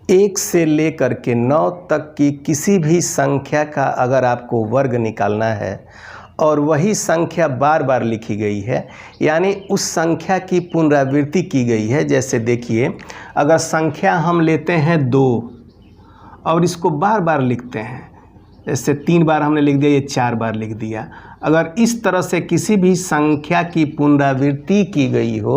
1 से लेकर के 9 तक की किसी भी संख्या का अगर आपको वर्ग निकालना है और वही संख्या बार बार लिखी गई है, यानी उस संख्या की पुनरावृत्ति की गई है। जैसे देखिए, अगर संख्या हम लेते हैं 2 और इसको बार बार लिखते हैं, जैसे 3 बार हमने लिख दिया, ये 4 बार लिख दिया। अगर इस तरह से किसी भी संख्या की पुनरावृत्ति की गई हो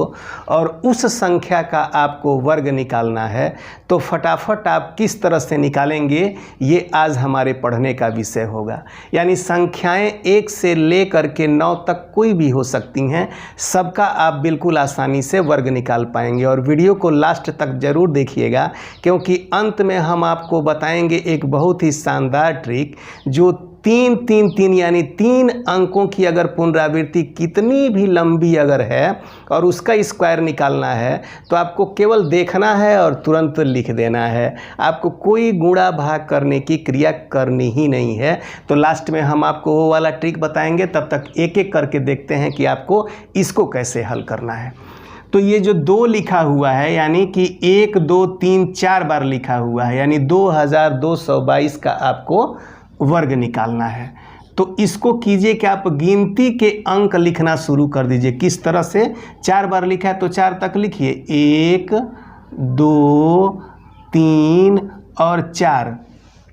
और उस संख्या का आपको वर्ग निकालना है तो फटाफट आप किस तरह से निकालेंगे, ये आज हमारे पढ़ने का विषय होगा। यानी संख्याएं 1 से लेकर के 9 तक कोई भी हो सकती हैं, सबका आप बिल्कुल आसानी से वर्ग निकाल पाएंगे। और वीडियो को लास्ट तक ज़रूर देखिएगा, क्योंकि अंत में हम आपको बताएंगे एक बहुत ही शानदार ट्रिक, जो 3 3 3 यानी 3 अंकों की अगर पुनरावृत्ति कितनी भी लंबी अगर है और उसका स्क्वायर निकालना है तो आपको केवल देखना है और तुरंत लिख देना है। आपको कोई गुणा भाग करने की क्रिया करनी ही नहीं है। तो लास्ट में हम आपको वो वाला ट्रिक बताएंगे, तब तक एक एक करके देखते हैं कि आपको इसको कैसे हल करना है। तो ये जो 2 लिखा हुआ है, यानी कि 1 2 3 4 बार लिखा हुआ है, यानी 2222 का आपको वर्ग निकालना है। तो इसको कीजिए कि आप गिनती के अंक लिखना शुरू कर दीजिए। किस तरह से? 4 बार लिखा है तो 4 तक लिखिए, 1 2 3 और 4।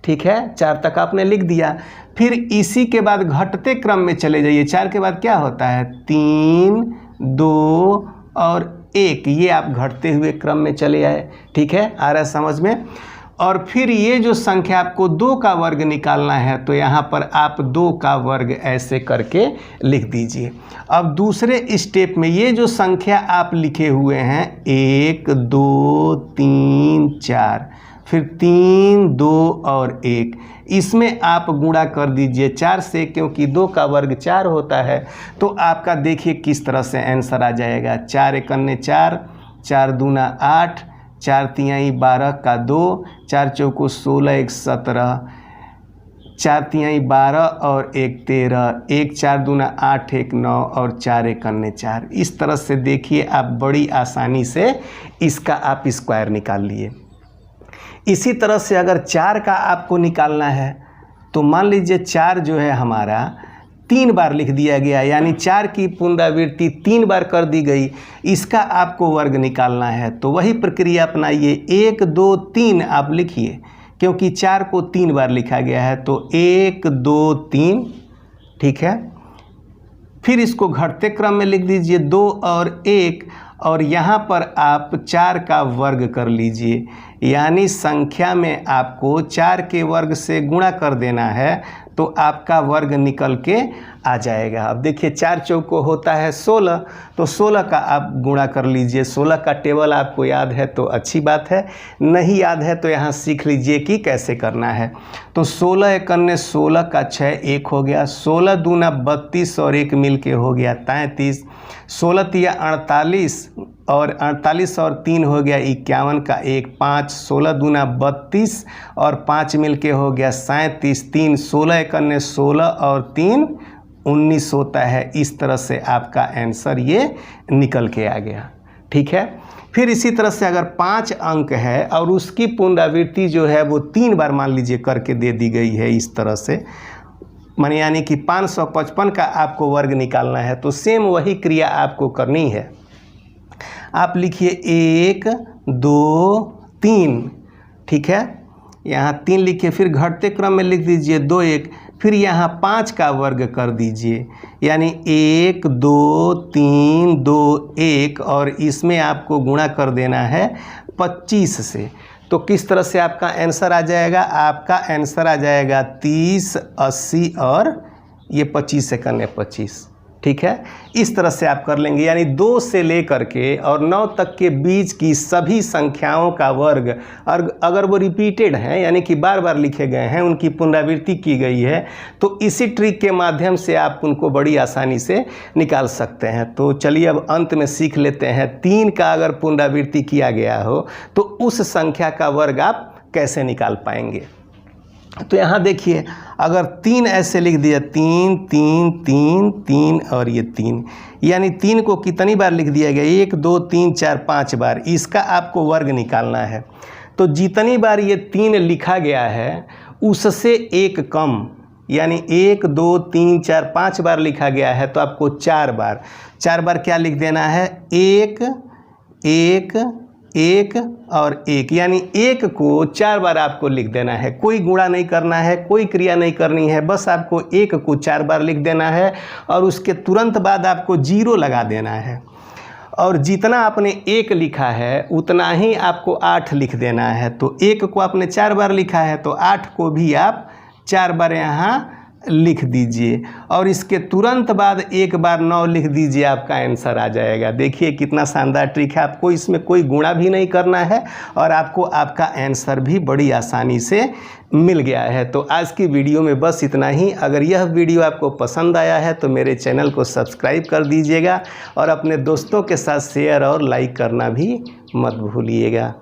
ठीक है, 4 तक आपने लिख दिया। फिर इसी के बाद घटते क्रम में चले जाइए। 4 के बाद क्या होता है? 3 2 और 1, ये आप घटते हुए क्रम में चले आए। ठीक है, आ रहा है समझ में? और फिर ये जो संख्या आपको 2 का वर्ग निकालना है तो यहाँ पर आप 2 का वर्ग ऐसे करके लिख दीजिए। अब दूसरे स्टेप में ये जो संख्या आप लिखे हुए हैं 1 2 3 4, फिर 3 2 और 1, इसमें आप गुणा कर दीजिए 4 से, क्योंकि 2 का वर्ग 4 होता है। तो आपका देखिए किस तरह से आंसर आ जाएगा। 4 एकन्ने 4, 4 दूना 8, 4 तिहाई 12 का 2, 4 चौको 16, 1 17, 4 तिहाई 12 और 1 13, 1 4 दूना 8, 1 9 और 4 एकन्ने 4। इस तरह से देखिए आप बड़ी आसानी से इसका आप स्क्वायर निकाल लिए। इसी तरह से अगर 4 का आपको निकालना है तो मान लीजिए 4 जो है हमारा 3 बार लिख दिया गया, यानी 4 की पुनरावृत्ति 3 बार कर दी गई। इसका आपको वर्ग निकालना है तो वही प्रक्रिया अपनाइए। 1 2 3 आप लिखिए, क्योंकि 4 को 3 बार लिखा गया है तो 1 2 3। ठीक है, फिर इसको घटते क्रम में लिख दीजिए 2 और 1, और यहाँ पर आप 4 का वर्ग कर लीजिए। यानी संख्या में आपको 4 के वर्ग से गुणा कर देना है तो आपका वर्ग निकल के आ जाएगा। अब देखिए 4 चौको होता है 16, तो 16 का आप गुणा कर लीजिए। 16 का टेबल आपको याद है तो अच्छी बात है, नहीं याद है तो यहाँ सीख लीजिए कि कैसे करना है। तो 16 एकन्ने 16 का 6 1 हो गया, 16 दूना 32 और 1 मिल के हो गया 33, 16 तिया 48 और 48 और 3 हो गया 51 का 1 5, 16 दूना 32 और 5 मिल के हो गया 37, 3 16 एकन्ने 16 और 3 19 होता है। इस तरह से आपका आंसर ये निकल के आ गया। ठीक है, फिर इसी तरह से अगर 5 अंक है और उसकी पुनरावृत्ति जो है वो 3 बार मान लीजिए करके दे दी गई है इस तरह से, माने यानी कि 555 का आपको वर्ग निकालना है तो सेम वही क्रिया आपको करनी है। आप लिखिए 1 2 3। ठीक है, यहाँ 3 लिखिए, फिर घटते क्रम में लिख दीजिए 2 1, फिर यहाँ 5 का वर्ग कर दीजिए, यानी 1 2 3 2 1, और इसमें आपको गुणा कर देना है 25 से। तो किस तरह से आपका आंसर आ जाएगा? आपका आंसर आ जाएगा 30 80 और ये 25 एकन्ने 25। ठीक है, इस तरह से आप कर लेंगे। यानी 2 से लेकर के और 9 तक के बीच की सभी संख्याओं का वर्ग, और अगर वो रिपीटेड हैं यानी कि बार बार लिखे गए हैं, उनकी पुनरावृत्ति की गई है, तो इसी ट्रिक के माध्यम से आप उनको बड़ी आसानी से निकाल सकते हैं। तो चलिए अब अंत में सीख लेते हैं। 3 का अगर पुनरावृत्ति किया गया हो तो उस संख्या का वर्ग आप कैसे निकाल पाएंगे। तो यहाँ देखिए, अगर 3 ऐसे लिख दिया 3 3 3 3 और ये 3, यानी 3 को कितनी बार लिख दिया गया? 1 2 3 4 5 बार। इसका आपको वर्ग निकालना है तो जितनी बार ये 3 लिखा गया है उससे एक कम, यानी 1 2 3 4 5 बार लिखा गया है तो आपको 4 बार क्या लिख देना है, 1 1 1 और 1, यानी 1 को 4 बार आपको लिख देना है। कोई गुणा नहीं करना है, कोई क्रिया नहीं करनी है, बस आपको 1 को 4 बार लिख देना है और उसके तुरंत बाद आपको 0 लगा देना है। और जितना आपने 1 लिखा है उतना ही आपको 8 लिख देना है। तो 1 को आपने 4 बार लिखा है तो 8 को भी आप 4 बार यहाँ लिख दीजिए और इसके तुरंत बाद 1 बार 9 लिख दीजिए, आपका आंसर आ जाएगा। देखिए कितना शानदार ट्रिक है, आपको इसमें कोई गुणा भी नहीं करना है और आपको आपका आंसर भी बड़ी आसानी से मिल गया है। तो आज की वीडियो में बस इतना ही। अगर यह वीडियो आपको पसंद आया है तो मेरे चैनल को सब्सक्राइब कर दीजिएगा और अपने दोस्तों के साथ शेयर और लाइक करना भी मत भूलिएगा।